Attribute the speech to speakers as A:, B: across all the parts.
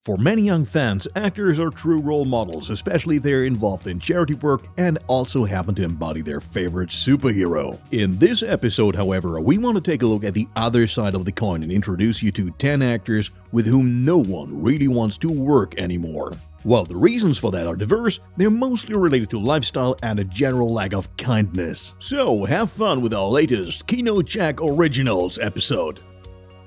A: For many young fans, actors are true role models, especially if they're involved in charity work and also happen to embody their favorite superhero. In this episode, however, we want to take a look at the other side of the coin and introduce you to 10 actors with whom no one really wants to work anymore. While the reasons for that are diverse, they're mostly related to lifestyle and a general lack of kindness. So have fun with our latest KinoCheck Originals episode.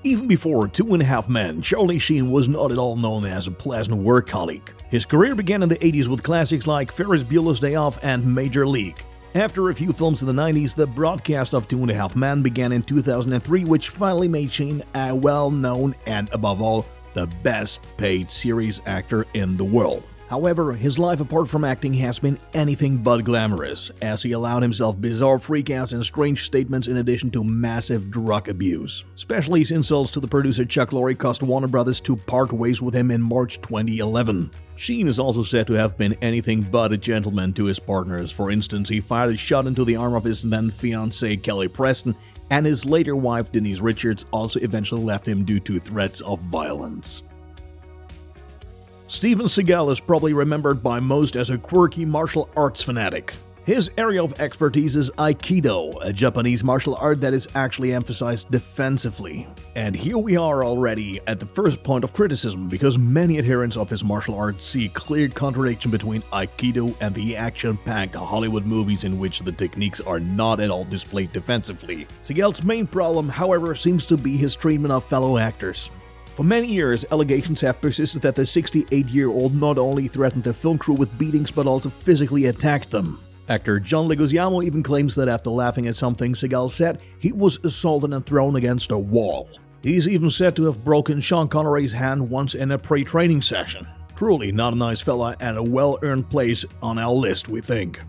A: Even before 2.5 Men, Charlie Sheen was not at all known as a pleasant work colleague. His career began in the 80s with classics like Ferris Bueller's Day Off and Major League. After a few films in the 90s, the broadcast of 2.5 Men began in 2003, which finally made Sheen a well-known and, above all, the best-paid series actor in the world. However, his life apart from acting has been anything but glamorous, as he allowed himself bizarre freakouts and strange statements in addition to massive drug abuse. Especially his insults to the producer Chuck Lorre caused Warner Brothers to part ways with him in March 2011. Sheen is also said to have been anything but a gentleman to his partners. For instance, he fired a shot into the arm of his then-fiancée Kelly Preston, and his later wife Denise Richards also eventually left him due to threats of violence. Steven Seagal is probably remembered by most as a quirky martial arts fanatic. His area of expertise is Aikido, a Japanese martial art that is actually emphasized defensively. And here we are already at the first point of criticism, because many adherents of his martial art see clear contradiction between Aikido and the action-packed Hollywood movies in which the techniques are not at all displayed defensively. Seagal's main problem, however, seems to be his treatment of fellow actors. For many years, allegations have persisted that the 68-year-old not only threatened the film crew with beatings but also physically attacked them. Actor John Leguizamo even claims that after laughing at something Seagal said, he was assaulted and thrown against a wall. He's even said to have broken Sean Connery's hand once in a pre-training session. Truly not a nice fella and a well-earned place on our list, we think.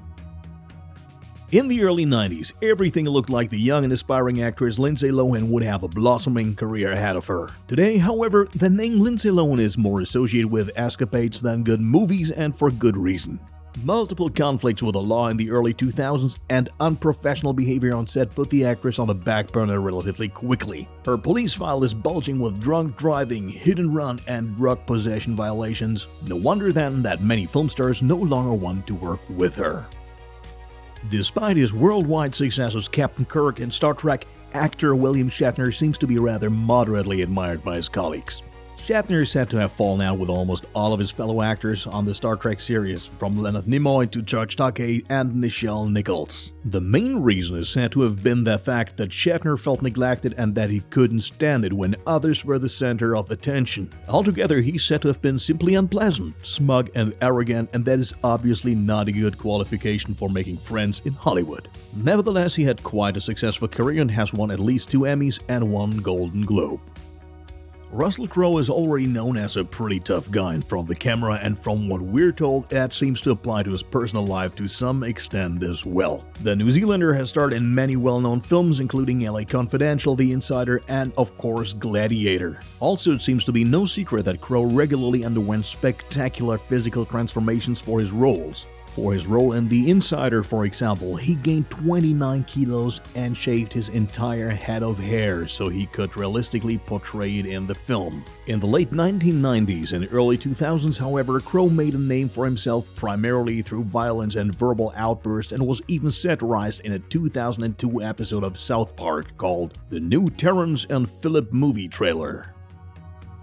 A: In the early 90s, everything looked like the young and aspiring actress Lindsay Lohan would have a blossoming career ahead of her. Today, however, the name Lindsay Lohan is more associated with escapades than good movies, and for good reason. Multiple conflicts with the law in the early 2000s and unprofessional behavior on set put the actress on the back burner relatively quickly. Her police file is bulging with drunk driving, hit and run, and drug possession violations. No wonder then that many film stars no longer want to work with her. Despite his worldwide success as Captain Kirk in Star Trek, actor William Shatner seems to be rather moderately admired by his colleagues. Shatner is said to have fallen out with almost all of his fellow actors on the Star Trek series, from Leonard Nimoy to George Takei and Nichelle Nichols. The main reason is said to have been the fact that Shatner felt neglected and that he couldn't stand it when others were the center of attention. Altogether, he's said to have been simply unpleasant, smug and arrogant, and that is obviously not a good qualification for making friends in Hollywood. Nevertheless, he had quite a successful career and has won at least 2 Emmys and 1 Golden Globe. Russell Crowe is already known as a pretty tough guy in front of the camera, and from what we're told, that seems to apply to his personal life to some extent as well. The New Zealander has starred in many well-known films including LA Confidential, The Insider, and of course Gladiator. Also, it seems to be no secret that Crowe regularly underwent spectacular physical transformations for his roles. For his role in The Insider, for example, he gained 29 kilos and shaved his entire head of hair so he could realistically portray it in the film. In the late 1990s and early 2000s, however, Crowe made a name for himself primarily through violence and verbal outbursts, and was even satirized in a 2002 episode of South Park called The New Terrence and Phillip Movie Trailer.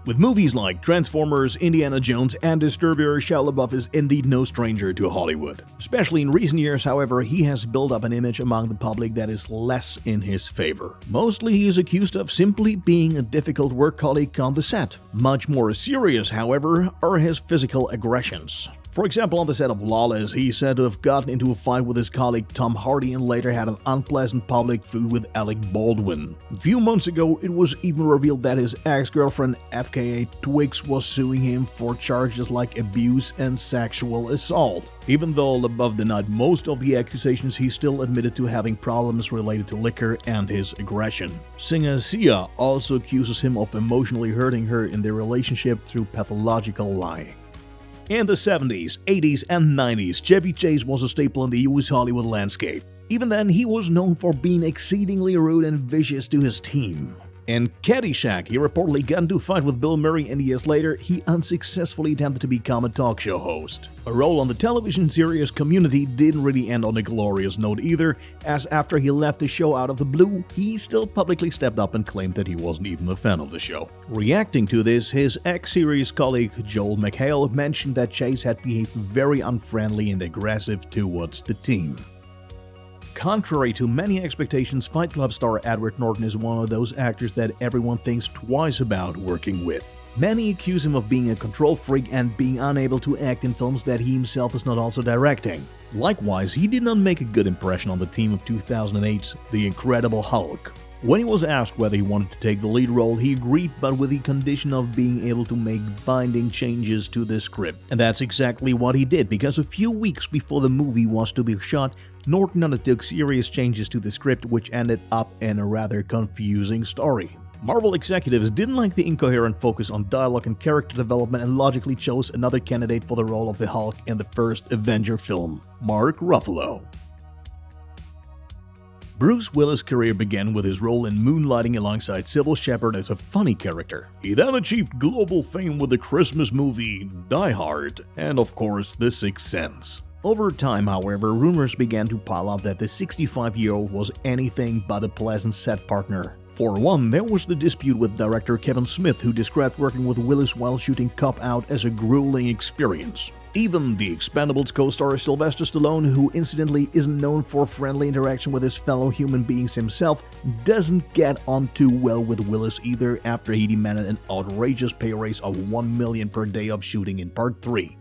A: With movies like Transformers, Indiana Jones, and Disturbia, Shia LaBeouf is indeed no stranger to Hollywood. Especially in recent years, however, he has built up an image among the public that is less in his favor. Mostly he is accused of simply being a difficult work colleague on the set. Much more serious, however, are his physical aggressions. For example, on the set of Lawless, he's said to have gotten into a fight with his colleague Tom Hardy and later had an unpleasant public feud with Alec Baldwin. A few months ago, it was even revealed that his ex-girlfriend FKA Twigs was suing him for charges like abuse and sexual assault. Even though LaBeouf denied most of the accusations, he still admitted to having problems related to liquor and his aggression. Singer Shia also accuses him of emotionally hurting her in their relationship through pathological lying. In the 70s, 80s, and 90s, Chevy Chase was a staple in the US Hollywood landscape. Even then, he was known for being exceedingly rude and vicious to his team. In Caddyshack, he reportedly got into a fight with Bill Murray, and years later, he unsuccessfully attempted to become a talk show host. A role on the television series Community didn't really end on a glorious note either, as after he left the show out of the blue, he still publicly stepped up and claimed that he wasn't even a fan of the show. Reacting to this, his ex-series colleague Joel McHale mentioned that Chase had behaved very unfriendly and aggressive towards the team. Contrary to many expectations, Fight Club star Edward Norton is one of those actors that everyone thinks twice about working with. Many accuse him of being a control freak and being unable to act in films that he himself is not also directing. Likewise, he did not make a good impression on the team of 2008's The Incredible Hulk. When he was asked whether he wanted to take the lead role, he agreed, but with the condition of being able to make binding changes to the script. And that's exactly what he did, because a few weeks before the movie was to be shot, Norton undertook serious changes to the script, which ended up in a rather confusing story. Marvel executives didn't like the incoherent focus on dialogue and character development and logically chose another candidate for the role of the Hulk in the first Avenger film, Mark Ruffalo. Bruce Willis' career began with his role in moonlighting alongside Sybil Shepherd as a funny character. He then achieved global fame with the Christmas movie Die Hard, and of course, The Sixth Sense. Over time, however, rumors began to pile up that the 65-year-old was anything but a pleasant set partner. For one, there was the dispute with director Kevin Smith, who described working with Willis while shooting Cop Out as a grueling experience. Even The Expendables co-star Sylvester Stallone, who incidentally isn't known for friendly interaction with his fellow human beings himself, doesn't get on too well with Willis either after he demanded an outrageous pay raise of $1 million per day of shooting in Part 3.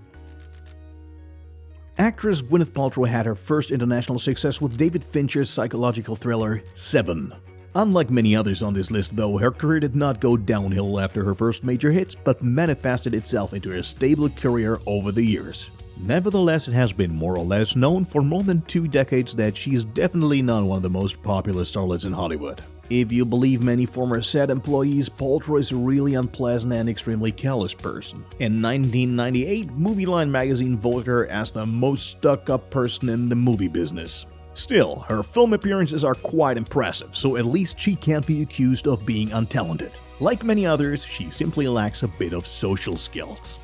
A: Actress Gwyneth Paltrow had her first international success with David Fincher's psychological thriller, Seven. Unlike many others on this list though, her career did not go downhill after her first major hits, but manifested itself into a stable career over the years. Nevertheless, it has been more or less known for more than 2 decades that she is definitely not one of the most popular starlets in Hollywood. If you believe many former set employees, Paltrow is a really unpleasant and extremely callous person. In 1998, Movie Line magazine voted her as the most stuck-up person in the movie business. Still, her film appearances are quite impressive, so at least she can't be accused of being untalented. Like many others, she simply lacks a bit of social skills.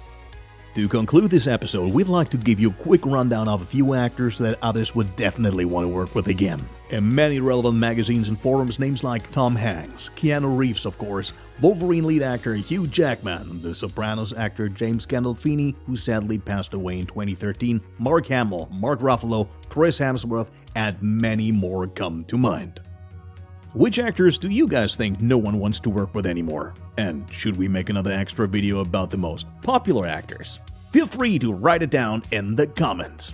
A: To conclude this episode, we'd like to give you a quick rundown of a few actors that others would definitely want to work with again. In many relevant magazines and forums, names like Tom Hanks, Keanu Reeves of course, Wolverine lead actor Hugh Jackman, The Sopranos actor James Gandolfini, who sadly passed away in 2013, Mark Hamill, Mark Ruffalo, Chris Hemsworth, and many more come to mind. Which actors do you guys think no one wants to work with anymore? And should we make another extra video about the most popular actors? Feel free to write it down in the comments.